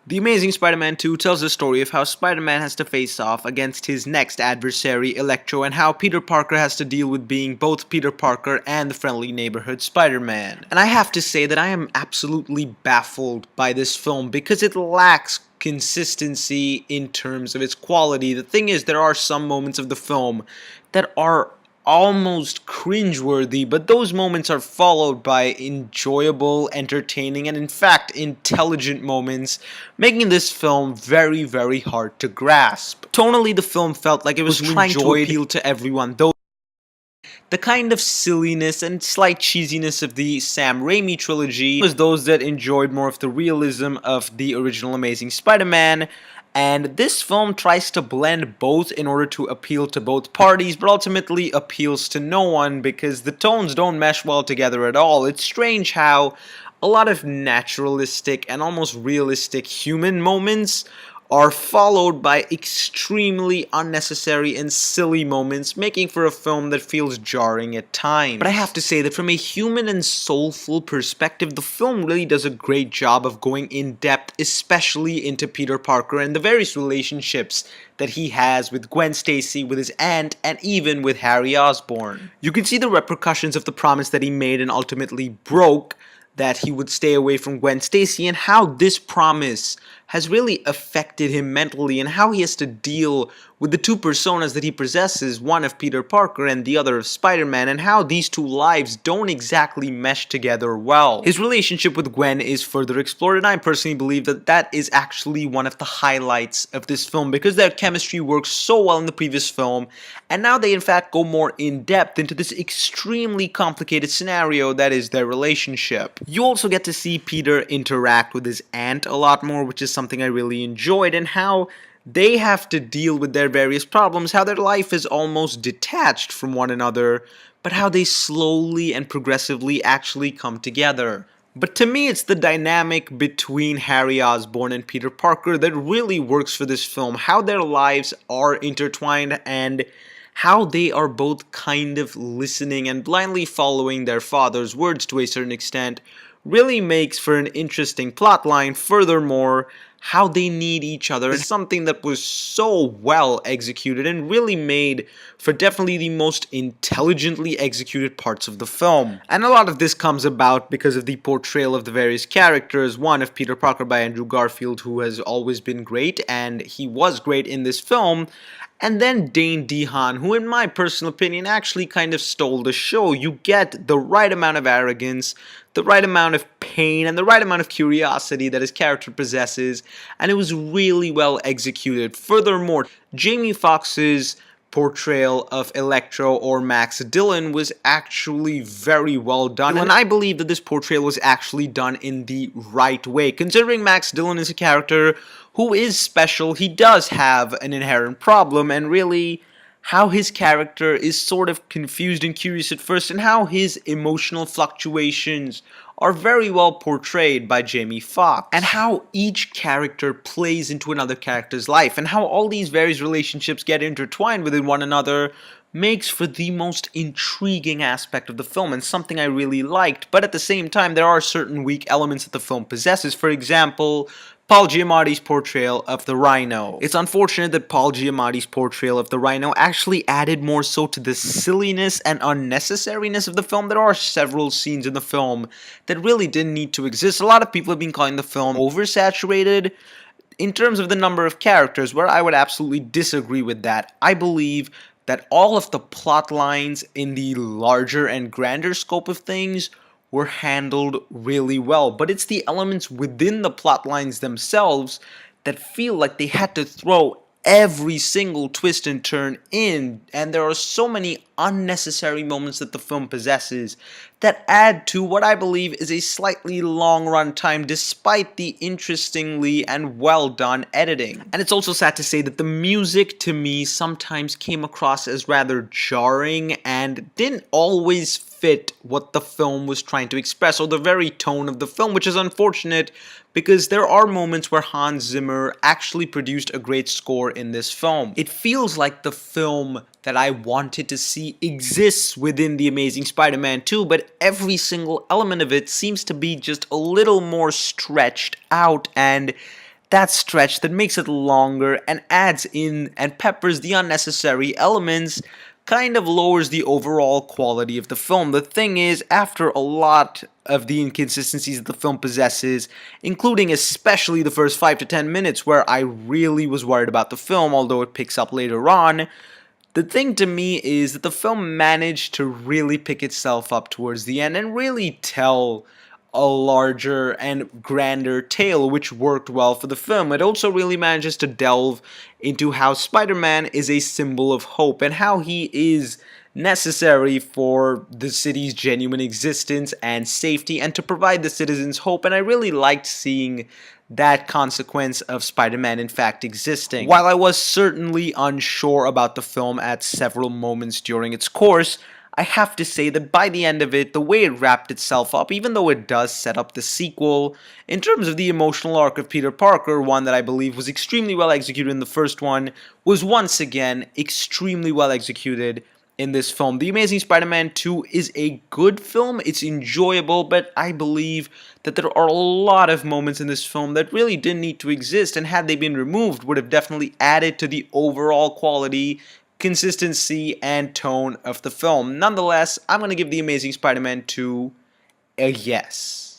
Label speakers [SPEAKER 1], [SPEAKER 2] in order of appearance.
[SPEAKER 1] The Amazing Spider-Man 2 tells the story of how Spider-Man has to face off against his next adversary, Electro, and how Peter Parker has to deal with being both Peter Parker and the friendly neighborhood Spider-Man. And I have to say that I am absolutely baffled by this film because it lacks consistency in terms of its quality. The thing is, there are some moments of the film that are almost cringeworthy, but those moments are followed by enjoyable, entertaining, and in fact intelligent moments, making this film very, very hard to grasp. Tonally, the film felt like it was trying to appeal to everyone, though the kind of silliness and slight cheesiness of the Sam Raimi trilogy was those that enjoyed more of the realism of the original Amazing Spider-Man, and this film tries to blend both in order to appeal to both parties, but ultimately appeals to no one because the tones don't mesh well together at all. It's strange how a lot of naturalistic and almost realistic human moments are followed by extremely unnecessary and silly moments, making for a film that feels jarring at times. But I have to say that from a human and soulful perspective, the film really does a great job of going in depth, especially into Peter Parker and the various relationships that he has with Gwen Stacy, with his aunt, and even with Harry Osborn. You can see the repercussions of the promise that he made and ultimately broke, that he would stay away from Gwen Stacy, and how this promise has really affected him mentally and how he has to deal with the two personas that he possesses, one of Peter Parker and the other of Spider-Man, and how these two lives don't exactly mesh together well. His relationship with Gwen is further explored, and I personally believe that that is actually one of the highlights of this film because their chemistry works so well in the previous film, and now they in fact go more in depth into this extremely complicated scenario that is their relationship. You also get to see Peter interact with his aunt a lot more, which is something I really enjoyed, and how they have to deal with their various problems, how their life is almost detached from one another, but how they slowly and progressively actually come together. But to me, it's the dynamic between Harry Osborn and Peter Parker that really works for this film, how their lives are intertwined and how they are both kind of listening and blindly following their father's words to a certain extent really makes for an interesting plotline. Furthermore, how they need each other is something that was so well executed and really made for definitely the most intelligently executed parts of the film. And a lot of this comes about because of the portrayal of the various characters, one of Peter Parker by Andrew Garfield, who has always been great, and he was great in this film, and then Dane DeHaan, who in my personal opinion actually kind of stole the show. You get the right amount of arrogance, the right amount of pain, and the right amount of curiosity that his character possesses, and it was really well executed. Furthermore, Jamie Foxx's portrayal of Electro, or Max Dillon, was actually very well done, and I believe that this portrayal was actually done in the right way. Considering Max Dillon is a character who is special, he does have an inherent problem, and really how his character is sort of confused and curious at first, and how his emotional fluctuations are very well portrayed by Jamie Foxx, and how each character plays into another character's life, and how all these various relationships get intertwined within one another makes for the most intriguing aspect of the film, and something I really liked. But at the same time, there are certain weak elements that the film possesses. For example, Paul Giamatti's portrayal of the Rhino. It's unfortunate that Paul Giamatti's portrayal of the Rhino actually added more so to the silliness and unnecessariness of the film. There are several scenes in the film that really didn't need to exist. A lot of people have been calling the film oversaturated in terms of the number of characters, where I would absolutely disagree with that. I believe that all of the plot lines in the larger and grander scope of things were handled really well, but it's the elements within the plot lines themselves that feel like they had to throw every single twist and turn in, and there are so many unnecessary moments that the film possesses that add to what I believe is a slightly long runtime despite the interestingly and well done editing. And it's also sad to say that the music to me sometimes came across as rather jarring and didn't always fit what the film was trying to express, or the very tone of the film, which is unfortunate because there are moments where Hans Zimmer actually produced a great score in this film. It feels like the film that I wanted to see exists within The Amazing Spider-Man 2, but every single element of it seems to be just a little more stretched out, and that stretch that makes it longer and adds in and peppers the unnecessary elements kind of lowers the overall quality of the film. The thing is, after a lot of the inconsistencies that the film possesses, including especially the first 5 to 10 minutes where I really was worried about the film, although it picks up later on, the thing to me is that the film managed to really pick itself up towards the end and really tell a larger and grander tale, which worked well for the film. It also really manages to delve into how Spider-Man is a symbol of hope and how he is necessary for the city's genuine existence and safety and to provide the citizens hope. And I really liked seeing that consequence of Spider-Man in fact existing. While I was certainly unsure about the film at several moments during its course, I have to say that by the end of it, the way it wrapped itself up, even though it does set up the sequel, in terms of the emotional arc of Peter Parker, one that I believe was extremely well executed in the first one, was once again extremely well executed in this film. The Amazing Spider-Man 2 is a good film, it's enjoyable, but I believe that there are a lot of moments in this film that really didn't need to exist, and had they been removed, would have definitely added to the overall quality, consistency, and tone of the film. Nonetheless, I'm going to give The Amazing Spider-Man 2 a yes.